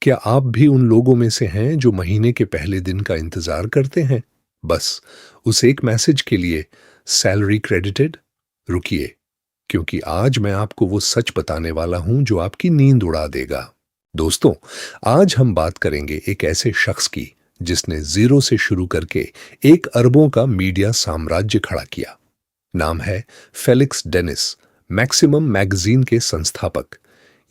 क्या आप भी उन लोगों में से हैं जो महीने के पहले दिन का इंतजार करते हैं, बस उस एक मैसेज के लिए, सैलरी क्रेडिटेड? रुकिए, क्योंकि आज मैं आपको वो सच बताने वाला हूं जो आपकी नींद उड़ा देगा। दोस्तों, आज हम बात करेंगे एक ऐसे शख्स की जिसने जीरो से शुरू करके एक अरबों का मीडिया साम्राज्य खड़ा किया। नाम है फेलिक्स डेनिस, मैक्सिमम मैगजीन के संस्थापक।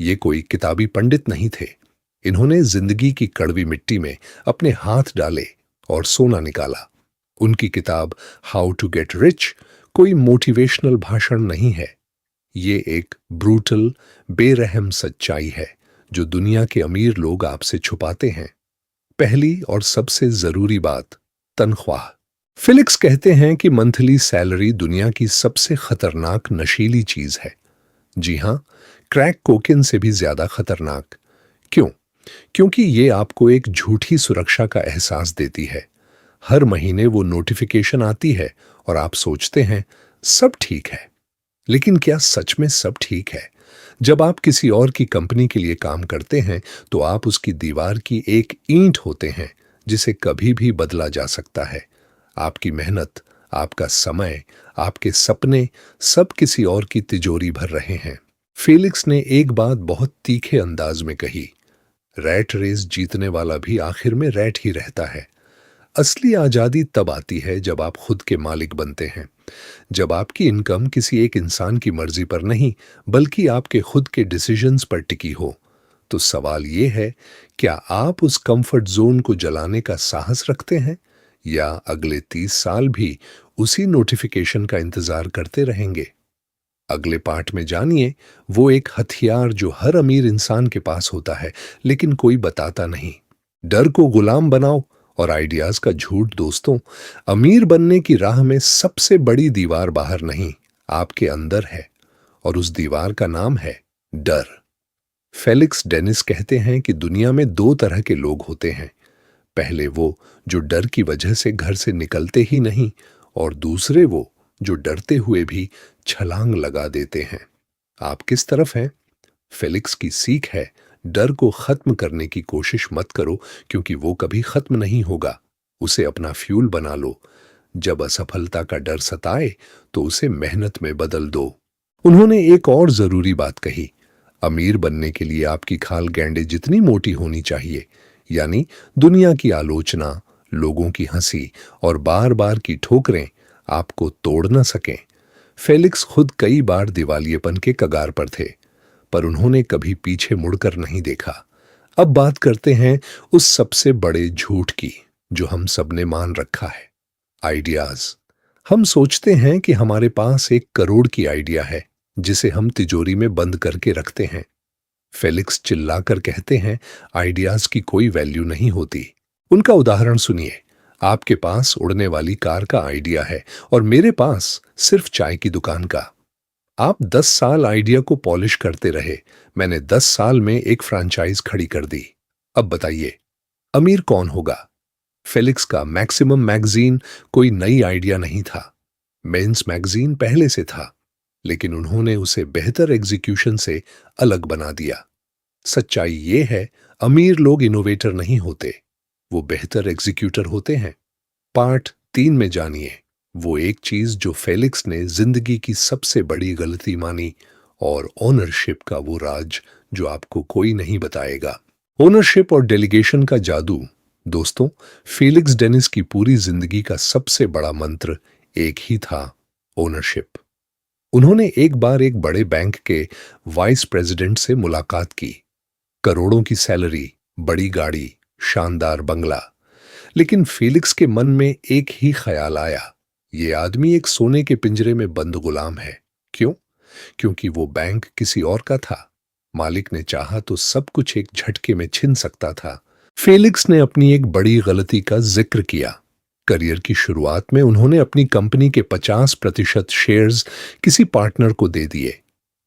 ये कोई किताबी पंडित नहीं थे। इन्होंने जिंदगी की कड़वी मिट्टी में अपने हाथ डाले और सोना निकाला। उनकी किताब हाउ टू गेट रिच कोई मोटिवेशनल भाषण नहीं है। ये एक ब्रूटल, बेरहम सच्चाई है जो दुनिया के अमीर लोग आपसे छुपाते हैं। पहली और सबसे जरूरी बात, तनख्वाह। फिलिक्स कहते हैं कि मंथली सैलरी दुनिया की सबसे खतरनाक नशीली चीज है। जी हां, क्रैक कोकेन से भी ज्यादा खतरनाक। क्यों? क्योंकि ये आपको एक झूठी सुरक्षा का एहसास देती है। हर महीने वो नोटिफिकेशन आती है और आप सोचते हैं सब ठीक है। लेकिन क्या सच में सब ठीक है? जब आप किसी और की कंपनी के लिए काम करते हैं तो आप उसकी दीवार की एक ईंट होते हैं जिसे कभी भी बदला जा सकता है। आपकी मेहनत, आपका समय, आपके सपने सब किसी और की तिजोरी भर रहे हैं। फेलिक्स ने एक बात बहुत तीखे अंदाज में कही, रैट रेस जीतने वाला भी आखिर में रैट ही रहता है। असली आजादी तब आती है जब आप खुद के मालिक बनते हैं, जब आपकी इनकम किसी एक इंसान की मर्जी पर नहीं बल्कि आपके खुद के डिसीजंस पर टिकी हो। तो सवाल यह है, क्या आप उस कंफर्ट जोन को जलाने का साहस रखते हैं या अगले 30 साल भी उसी नोटिफिकेशन का इंतजार करते रहेंगे? अगले पार्ट में जानिए वो एक हथियार जो हर अमीर इंसान के पास होता है लेकिन कोई बताता नहीं। डर को गुलाम बनाओ और आइडियाज का झूठ। दोस्तों, अमीर बनने की राह में सबसे बड़ी दीवार बाहर नहीं, आपके अंदर है, और उस दीवार का नाम है डर। फेलिक्स डेनिस कहते हैं कि दुनिया में दो तरह के लोग होते हैं। पहले वो जो डर की वजह से घर से निकलते ही नहीं, और दूसरे वो जो डरते हुए भी छलांग लगा देते हैं। आप किस तरफ हैं? फेलिक्स की सीख है, डर को खत्म करने की कोशिश मत करो क्योंकि वो कभी खत्म नहीं होगा। उसे अपना फ्यूल बना लो। जब असफलता का डर सताए तो उसे मेहनत में बदल दो। उन्होंने एक और जरूरी बात कही, अमीर बनने के लिए आपकी खाल गैंडे जितनी मोटी होनी चाहिए, यानी दुनिया की आलोचना, लोगों की हंसी और बार बार की ठोकरें आपको तोड़ न सकें। फेलिक्स खुद कई बार दिवालियेपन के कगार पर थे, पर उन्होंने कभी पीछे मुड़कर नहीं देखा। अब बात करते हैं उस सबसे बड़े झूठ की जो हम सबने मान रखा है, आइडियाज। हम सोचते हैं कि हमारे पास 1 करोड़ की आइडिया है जिसे हम तिजोरी में बंद करके रखते हैं। फेलिक्स चिल्लाकर कहते हैं आइडियाज की कोई वैल्यू नहीं होती। उनका उदाहरण सुनिए, आपके पास उड़ने वाली कार का आइडिया है और मेरे पास सिर्फ चाय की दुकान का। आप 10 साल आइडिया को पॉलिश करते रहे, मैंने 10 साल में एक फ्रैंचाइज खड़ी कर दी। अब बताइए, अमीर कौन होगा? फेलिक्स का मैक्सिमम मैगजीन कोई नई आइडिया नहीं था। मेंस मैगजीन पहले से था, लेकिन उन्होंने उसे बेहतर एग्जीक्यूशन से अलग बना दिया। सच्चाई ये है, अमीर लोग इनोवेटर नहीं होते, वो बेहतर एग्जीक्यूटर होते हैं। पार्ट 3 में जानिए वो एक चीज जो फेलिक्स ने जिंदगी की सबसे बड़ी गलती मानी, और ओनरशिप का वो राज जो आपको कोई नहीं बताएगा। ओनरशिप और डेलीगेशन का जादू। दोस्तों, फेलिक्स डेनिस की पूरी जिंदगी का सबसे बड़ा मंत्र एक ही था, ओनरशिप। उन्होंने एक बार एक बड़े बैंक के वाइस प्रेसिडेंट से मुलाकात की। करोड़ों की सैलरी, बड़ी गाड़ी, शानदार बंगला। लेकिन फेलिक्स के मन में एक ही ख्याल आया, ये आदमी एक सोने के पिंजरे में बंद गुलाम है। क्यों? क्योंकि वो बैंक किसी और का था। मालिक ने चाहा तो सब कुछ एक झटके में छिन सकता था। फेलिक्स ने अपनी एक बड़ी गलती का जिक्र किया। करियर की शुरुआत में उन्होंने अपनी कंपनी के 50% शेयर्स किसी पार्टनर को दे दिए।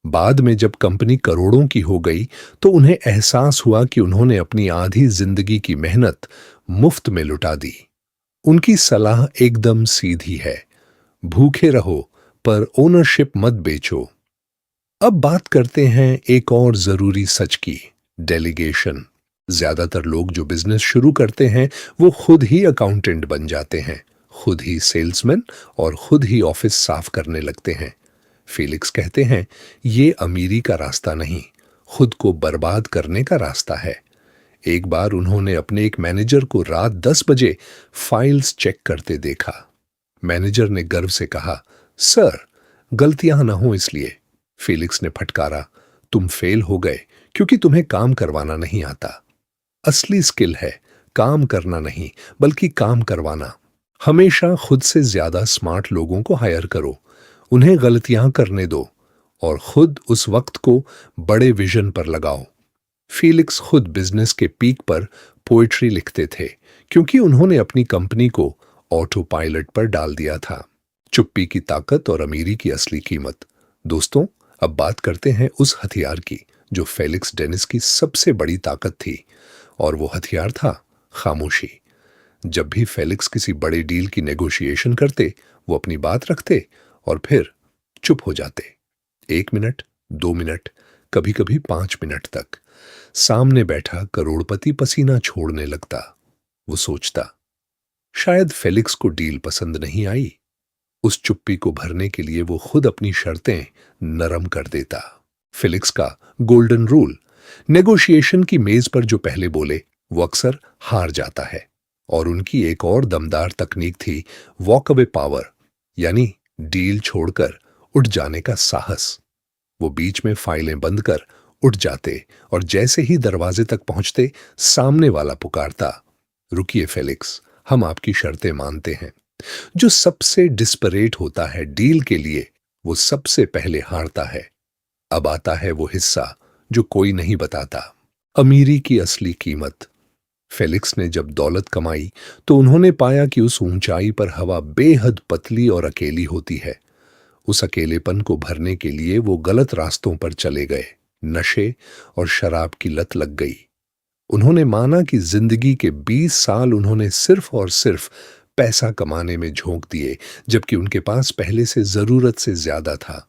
बाद में जब कंपनी करोड़ों की हो गई तो उन्हें एहसास हुआ कि उन्होंने अपनी आधी जिंदगी की मेहनत मुफ्त में लुटा दी। उनकी सलाह एकदम सीधी है, भूखे रहो पर ओनरशिप मत बेचो। अब बात करते हैं एक और जरूरी सच की, डेलीगेशन। ज्यादातर लोग जो बिजनेस शुरू करते हैं वो खुद ही अकाउंटेंट बन जाते हैं, खुद ही सेल्समैन और खुद ही ऑफिस साफ करने लगते हैं। फेलिक्स कहते हैं ये अमीरी का रास्ता नहीं, खुद को बर्बाद करने का रास्ता है। एक बार उन्होंने अपने एक मैनेजर को रात 10 बजे फाइल्स चेक करते देखा। मैनेजर ने गर्व से कहा, सर, गलतियां ना हो इसलिए। फेलिक्स ने फटकारा, तुम फेल हो गए क्योंकि तुम्हें काम करवाना नहीं आता। असली स्किल है काम करना नहीं, बल्कि काम करवाना। हमेशा खुद से ज्यादा स्मार्ट लोगों को हायर करो, उन्हें गलतियां करने दो और खुद उस वक्त को बड़े विजन पर लगाओ। फेलिक्स खुद बिजनेस के पीक पर पोएट्री लिखते थे क्योंकि उन्होंने अपनी कंपनी को ऑटो पायलट पर डाल दिया था। चुप्पी की ताकत और अमीरी की असली कीमत। दोस्तों, अब बात करते हैं उस हथियार की जो फेलिक्स डेनिस की सबसे बड़ी ताकत थी, और वो हथियार था खामोशी। जब भी फेलिक्स किसी बड़े डील की नेगोशिएशन करते, वो अपनी बात रखते और फिर चुप हो जाते। 1 मिनट, 2 मिनट, कभी कभी 5 मिनट तक। सामने बैठा करोड़पति पसीना छोड़ने लगता। वो सोचता, शायद फेलिक्स को डील पसंद नहीं आई। उस चुप्पी को भरने के लिए वो खुद अपनी शर्तें नरम कर देता। फेलिक्स का गोल्डन रूल, नेगोशिएशन की मेज पर जो पहले बोले वो अक्सर हार जाता है। और उनकी एक और दमदार तकनीक थी वॉक अवे पावर, यानी डील छोड़कर उठ जाने का साहस। वो बीच में फाइलें बंद कर उठ जाते और जैसे ही दरवाजे तक पहुंचते, सामने वाला पुकारता, रुकिए फेलिक्स, हम आपकी शर्तें मानते हैं। जो सबसे डिस्परेट होता है डील के लिए, वो सबसे पहले हारता है। अब आता है वो हिस्सा जो कोई नहीं बताता, अमीरी की असली कीमत। फेलिक्स ने जब दौलत कमाई तो उन्होंने पाया कि उस ऊंचाई पर हवा बेहद पतली और अकेली होती है। उस अकेलेपन को भरने के लिए वो गलत रास्तों पर चले गए। नशे और शराब की लत लग गई। उन्होंने माना कि जिंदगी के 20 साल उन्होंने सिर्फ और सिर्फ पैसा कमाने में झोंक दिए, जबकि उनके पास पहले से जरूरत से ज्यादा था।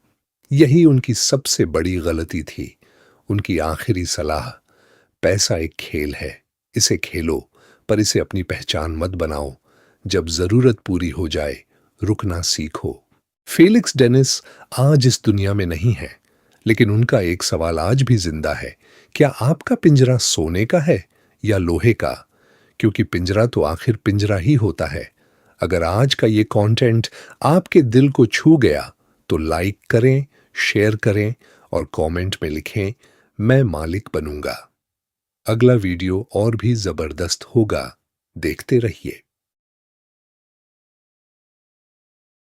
यही उनकी सबसे बड़ी गलती थी। उनकी आखिरी सलाह, पैसा एक खेल है, इसे खेलो, पर इसे अपनी पहचान मत बनाओ। जब जरूरत पूरी हो जाए, रुकना सीखो। फेलिक्स डेनिस आज इस दुनिया में नहीं है, लेकिन उनका एक सवाल आज भी जिंदा है, क्या आपका पिंजरा सोने का है या लोहे का? क्योंकि पिंजरा तो आखिर पिंजरा ही होता है। अगर आज का ये कंटेंट आपके दिल को छू गया तो लाइक करें, शेयर करें और कमेंट में लिखें, मैं मालिक बनूंगा। अगला वीडियो और भी जबरदस्त होगा, देखते रहिए।